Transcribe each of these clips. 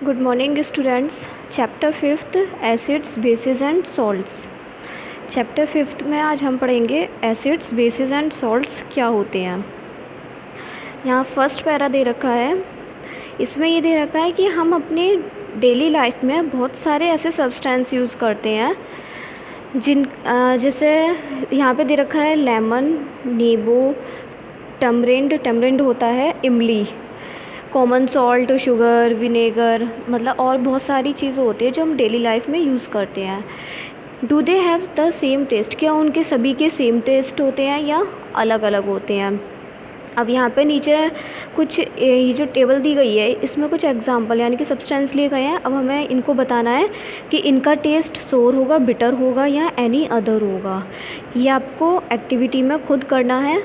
Good morning students. Chapter fifth acids bases and salts. Chapter fifth में आज हम पढ़ेंगे एसिड्स बेसिस एंड सॉल्ट्स क्या होते हैं। यहाँ फर्स्ट पैरा दे रखा है। इसमें ये दे रखा है कि हम अपनी डेली लाइफ में बहुत सारे ऐसे सब्सटेंस यूज़ करते हैं जैसे यहाँ पे दे रखा है लेमन, नींबू, टमरिंड होता है इमली, कॉमन सॉल्ट, शुगर, विनेगर, मतलब और बहुत सारी चीज़ें होती है जो हम डेली लाइफ में यूज़ करते हैं। Do they have the same test, क्या उनके सभी के सेम टेस्ट होते हैं या अलग अलग होते हैं। अब यहाँ पे नीचे कुछ ये जो टेबल दी गई है इसमें कुछ एग्जांपल यानी कि सब्सटेंस लिए गए हैं। अब हमें इनको बताना है कि इनका टेस्ट सोर होगा, बिटर होगा या एनी अदर होगा। ये आपको एक्टिविटी में खुद करना है।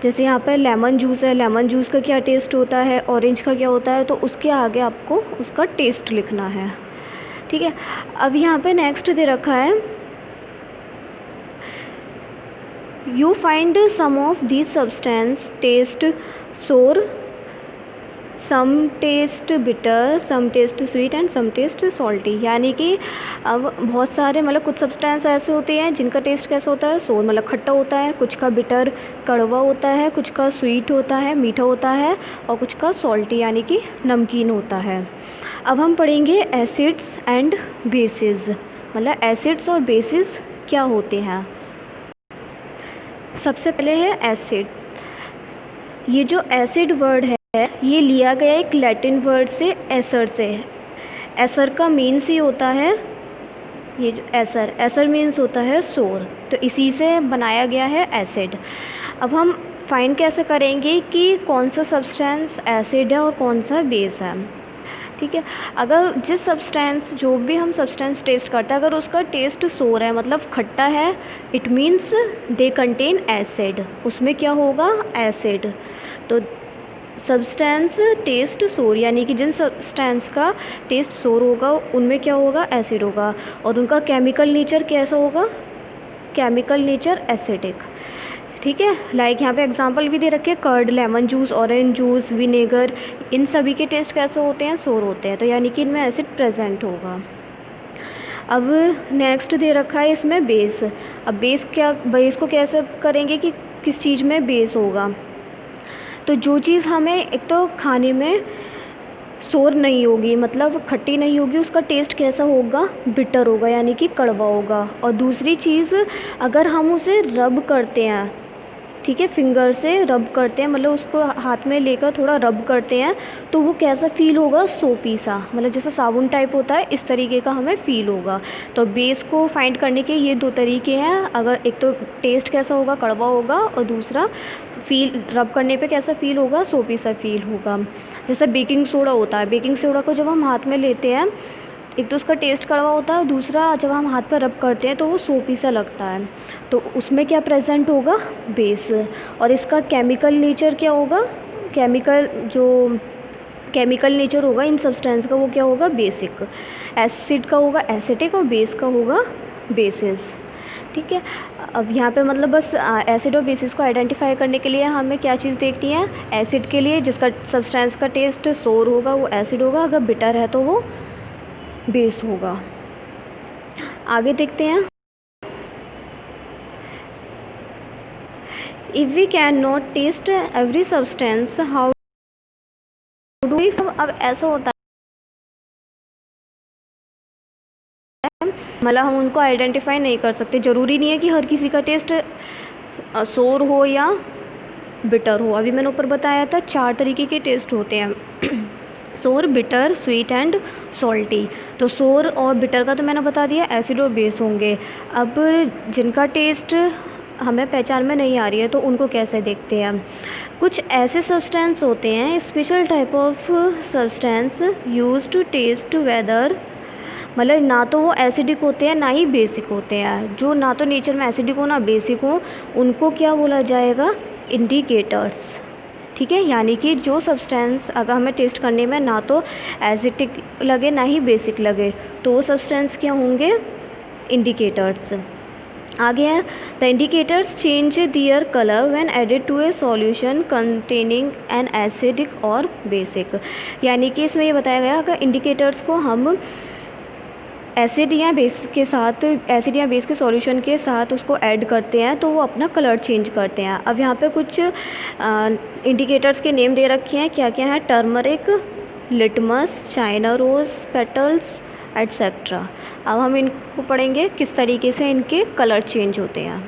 जैसे यहाँ पर लेमन जूस है, लेमन जूस का क्या टेस्ट होता है, ऑरेंज का क्या होता है, तो उसके आगे आपको उसका टेस्ट लिखना है। ठीक है। अब यहाँ पे नेक्स्ट दे रखा है you find some of this substance taste sour, some taste bitter, some taste sweet and some taste salty. यानी कि अब बहुत सारे मतलब कुछ सब्सटेंस ऐसे होते हैं जिनका टेस्ट कैसा होता है, सोर मतलब खट्टा होता है, कुछ का बिटर कड़वा होता है, कुछ का स्वीट होता है मीठा होता है, और कुछ का सॉल्टी यानी कि नमकीन होता है। अब हम पढ़ेंगे एसिड्स एंड बेसिस, मतलब एसिड्स और बेसिस क्या होते हैं। सबसे पहले है एसिड। ये जो एसिड वर्ड है ये लिया गया एक लैटिन वर्ड से, एसर से। एसर का मीन्स ही होता है, ये जो एसर मीन्स होता है सोर, तो इसी से बनाया गया है एसिड। अब हम फाइंड कैसे करेंगे कि कौन सा सब्सटेंस एसिड है और कौन सा बेस है। ठीक है। अगर जिस सब्सटेंस जो भी हम सब्सटेंस टेस्ट करते हैं अगर उसका टेस्ट सोर है मतलब खट्टा है, it means they contain acid, उसमें क्या होगा एसिड। तो सब्सटेंस टेस्ट सोर यानी कि जिन सब्सटेंस का टेस्ट सोर होगा उनमें क्या होगा एसिड होगा, और उनका केमिकल नेचर कैसा होगा, केमिकल नेचर एसिडिक। ठीक है। लाइक यहाँ पे एग्जांपल भी दे रखे हैं, curd, lemon juice, orange juice, vinegar, इन सभी के टेस्ट कैसे होते हैं, सोर होते हैं, तो यानी कि इनमें एसिड प्रेजेंट होगा। अब नेक्स्ट दे रखा है इसमें बेस। अब बेस को कैसे करेंगे कि किस चीज़ में बेस होगा। तो जो चीज़ हमें एक तो खाने में सोर नहीं होगी मतलब खट्टी नहीं होगी, उसका टेस्ट कैसा होगा, बिटर होगा यानी कि कड़वा होगा। और दूसरी चीज़ अगर हम उसे रब करते हैं, ठीक है, फिंगर से रब करते हैं मतलब उसको हाथ में लेकर थोड़ा रब करते हैं, तो वो कैसा फील होगा, सोपी सा, मतलब जैसा साबुन टाइप होता है इस तरीके का हमें फ़ील होगा। तो बेस को फाइंड करने के ये दो तरीके हैं। अगर एक तो टेस्ट कैसा होगा, कड़वा होगा, और दूसरा फील रब करने पे कैसा फ़ील होगा, सोपी सा फील होगा। जैसे बेकिंग सोडा होता है, बेकिंग सोडा को जब हम हाथ में लेते हैं एक तो उसका टेस्ट कड़वा होता है, दूसरा जब हम हाथ पर रब करते हैं तो वो सोपी सा लगता है, तो उसमें क्या प्रेजेंट होगा, बेस। और इसका केमिकल नेचर क्या होगा, केमिकल नेचर होगा इन सब्सटेंस का वो क्या होगा, बेसिक। एसिड का होगा एसिटिक और बेस का होगा बेसिस। ठीक है। अब यहाँ पे मतलब बस एसिड और बेसिस को आइडेंटिफाई करने के लिए हमें क्या चीज़ देखनी है, एसिड के लिए जिसका सब्सटेंस का टेस्ट सोर होगा वो एसिड होगा, अगर बिटर है तो वो बेस होगा। आगे देखते हैं। If we can not test every substance how do we. अब ऐसा होता है मतलब हम उनको आइडेंटिफाई नहीं कर सकते, ज़रूरी नहीं है कि हर किसी का टेस्ट सोर हो या बिटर हो। अभी मैंने ऊपर बताया था 4 तरीके के टेस्ट होते हैं सोर, बिटर, स्वीट एंड सॉल्टी। तो सोर और बिटर का तो मैंने बता दिया, एसिड और बेस होंगे। अब जिनका टेस्ट हमें पहचान में नहीं आ रही है तो उनको कैसे देखते हैं। कुछ ऐसे सब्सटेंस होते हैं, special type of substance use to test whether, मतलब ना तो वो एसिडिक होते हैं ना ही बेसिक होते हैं। जो ना तो नेचर में एसिडिक हो ना बेसिक हो उनको क्या बोला जाएगा, इंडिकेटर्स। ठीक है। यानी कि जो सब्सटेंस अगर हमें टेस्ट करने में ना तो एसिडिक लगे ना ही बेसिक लगे तो वो सब्सटेंस क्या होंगे, इंडिकेटर्स। आगे है the indicators change their colour when added to a solution containing an acidic और बेसिक। यानी कि इसमें ये बताया गया अगर इंडिकेटर्स को हम एसिड या बेस के सॉल्यूशन के साथ उसको ऐड करते हैं तो वो अपना कलर चेंज करते हैं। अब यहाँ पे कुछ इंडिकेटर्स के नेम दे रखे हैं, क्या क्या है, turmeric, litmus, China rose petals etcetera. अब हम इनको पढ़ेंगे किस तरीके से इनके कलर चेंज होते हैं।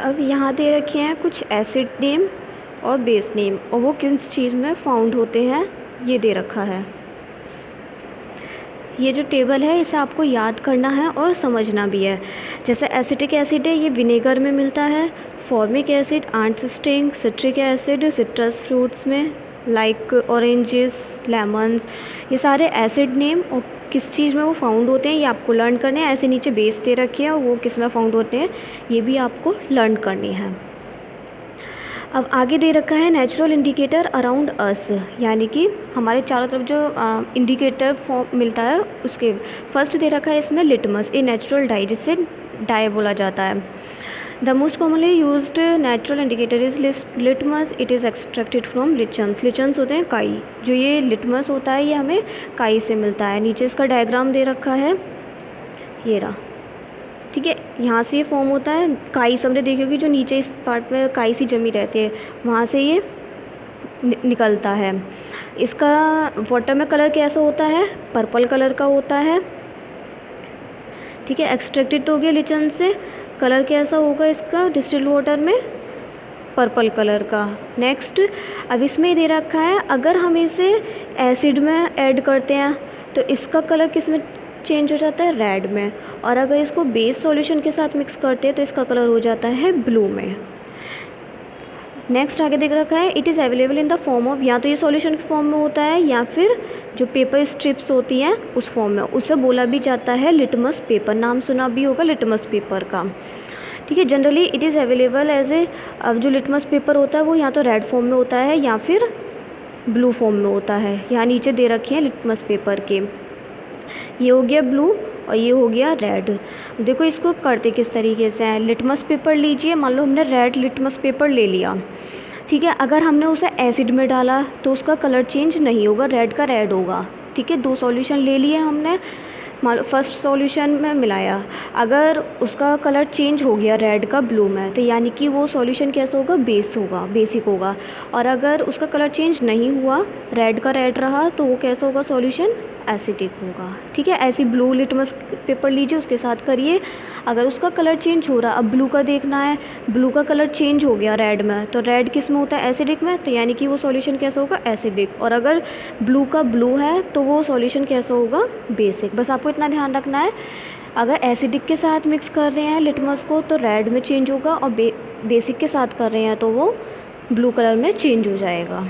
अब यहाँ दे रखे हैं कुछ एसिड नेम और बेस नेम और वो किस चीज़ में फाउंड होते हैं ये दे रखा है। ये जो टेबल है इसे आपको याद करना है और समझना भी है। जैसे एसिटिक एसिड है ये विनेगर में मिलता है, formic acid ant sting, citric acid citrus fruits में लाइक ऑरेंजेस लेमन्स। ये सारे एसिड नेम और किस चीज़ में वो फाउंड होते हैं ये आपको लर्न करने हैं। ऐसे नीचे बेस दे रखे हैं और वो किस में फाउंड होते हैं ये भी आपको लर्न करनी है। अब आगे दे रखा है नेचुरल इंडिकेटर अराउंड अस, यानी कि हमारे चारों तरफ जो इंडिकेटर फॉर्म मिलता है उसके फर्स्ट दे रखा है इसमें लिटमस, ए नेचुरल डाई जिसे डाई बोला जाता है। The most commonly used natural indicator is litmus, it is extracted from lichens. Lichens होते हैं काई, जो ये लिटमस होता है ये हमें काई से मिलता है। नीचे इसका डायग्राम दे रखा है, ये रहा, ठीक है। यहाँ से ये फॉर्म होता है, काई सबने देखी होगी जो नीचे इस पार्ट में काई सी जमी रहती है वहाँ से ये निकलता है। इसका वाटर में कलर कैसा होता है, पर्पल कलर का होता है, ठीक है। एक्सट्रैक्टेड तो हो गया लिचन से, कलर कैसा होगा इसका डिस्टिल्ड वाटर में, पर्पल कलर का। नेक्स्ट अब इसमें दे रखा है अगर हम इसे एसिड में ऐड करते हैं तो इसका कलर किस में चेंज हो जाता है, रेड में। और अगर इसको बेस सॉल्यूशन के साथ मिक्स करते हैं तो इसका कलर हो जाता है ब्लू में। नेक्स्ट आगे देख रखा है it is available in the form of, या तो ये सॉल्यूशन के फॉर्म में होता है या फिर जो पेपर स्ट्रिप्स होती हैं उस फॉर्म में, उसे बोला भी जाता है लिटमस पेपर। नाम सुना भी होगा लिटमस पेपर का, ठीक है। Generally it is available as a, अब जो लिटमस पेपर होता है वो या तो रेड फॉर्म में होता है या फिर ब्लू फॉर्म में होता है। यहाँ नीचे दे रखे हैं लिटमस पेपर के, ये हो गया ब्लू और ये हो गया रेड। देखो इसको करते किस तरीके से है, लिटमस पेपर लीजिए, मान लो हमने रेड लिटमस पेपर ले लिया, ठीक है। अगर हमने उसे एसिड में डाला तो उसका कलर चेंज नहीं होगा, रेड का रेड होगा, ठीक है। दो सॉल्यूशन ले लिए हमने, मान लो फर्स्ट सॉल्यूशन में मिलाया, अगर उसका कलर चेंज हो गया रेड का ब्लू में तो यानी कि वो सॉल्यूशन कैसा होगा, बेस होगा, बेसिक होगा। और अगर उसका कलर चेंज नहीं हुआ, रेड का रेड रहा, तो वो कैसा होगा, सॉल्यूशन एसिडिक होगा, ठीक है। ऐसी ब्लू लिटमस पेपर लीजिए उसके साथ करिए, अगर उसका कलर चेंज हो रहा, अब ब्लू का देखना है, ब्लू का कलर चेंज हो गया रेड में, तो रेड किस में होता है, एसिडिक में, तो यानी कि वो सॉल्यूशन कैसा होगा, एसिडिक। और अगर ब्लू का ब्लू है तो वो सॉल्यूशन कैसा होगा, बेसिक। बस आपको इतना ध्यान रखना है, अगर एसिडिक के साथ मिक्स कर रहे हैं लिटमस को तो रेड में चेंज होगा और बेसिक के साथ कर रहे हैं तो वो ब्लू कलर में चेंज हो जाएगा।